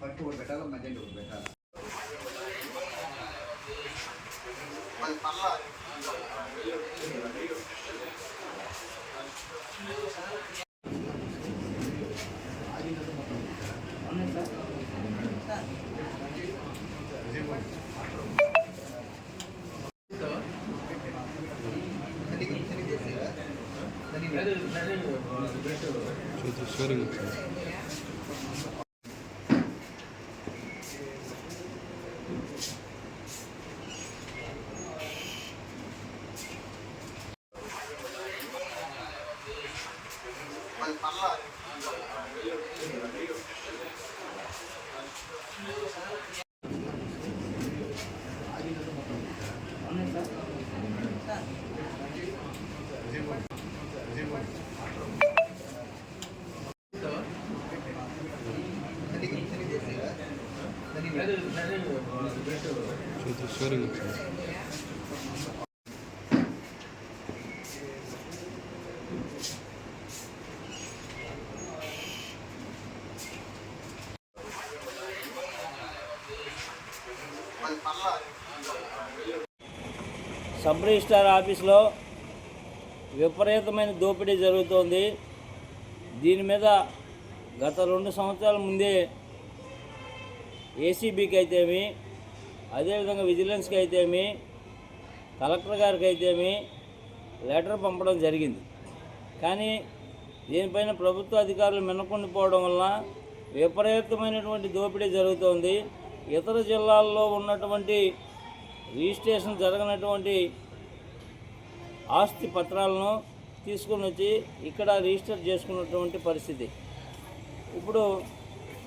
పట్టు పెట్టాలి మధ్య పెట్టాలి సబ్ రిజిస్ట్రార్ ఆఫీస్లో విపరీతమైన దోపిడీ జరుగుతోంది. దీని మీద గత 2 సంవత్సరాల ముందే ఏసీబీకి అయితేమి, అదేవిధంగా విజిలెన్స్కి అయితేమి, కలెక్టర్ గారికి అయితేమి లెటర్ పంపడం జరిగింది. కానీ దీనిపైన ప్రభుత్వ అధికారులు మిన్నకుండిపోవడం వల్ల విపరీతమైనటువంటి దోపిడీ జరుగుతోంది. ఇతర జిల్లాల్లో ఉన్నటువంటి రిజిస్ట్రేషన్ జరగనటువంటి ఆస్తి పత్రాలను తీసుకొని వచ్చి ఇక్కడ రిజిస్టర్ చేసుకున్నటువంటి పరిస్థితి. ఇప్పుడు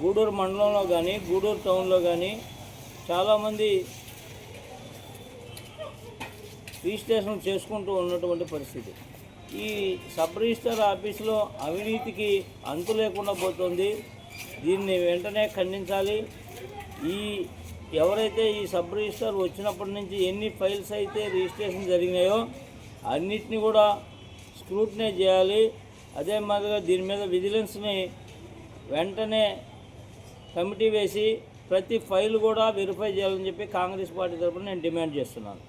గూడూరు మండలంలో కానీ గూడూరు టౌన్లో కానీ చాలామంది రిజిస్ట్రేషన్ చేసుకుంటూ ఉన్నటువంటి పరిస్థితి. ఈ సబ్ రిజిస్టర్ ఆఫీసులో అవినీతికి అంతు లేకుండా పోతుంది. దీన్ని వెంటనే ఖండించాలి. ఎవరైతే ఈ సబ్ రిజిస్టర్ వచ్చినప్పటి నుంచి ఎన్ని ఫైల్స్ అయితే రిజిస్ట్రేషన్ జరిగినాయో అన్నిటిని కూడా స్క్రూటినైజ్ చేయాలి. అదే మాదిరిగా దీని మీద విజిలెన్స్ని వెంటనే కమిటీ వేసి ప్రతి ఫైల్ కూడా వెరిఫై చేయాలని చెప్పి కాంగ్రెస్ పార్టీ తరఫున నేను డిమాండ్ చేస్తున్నాను.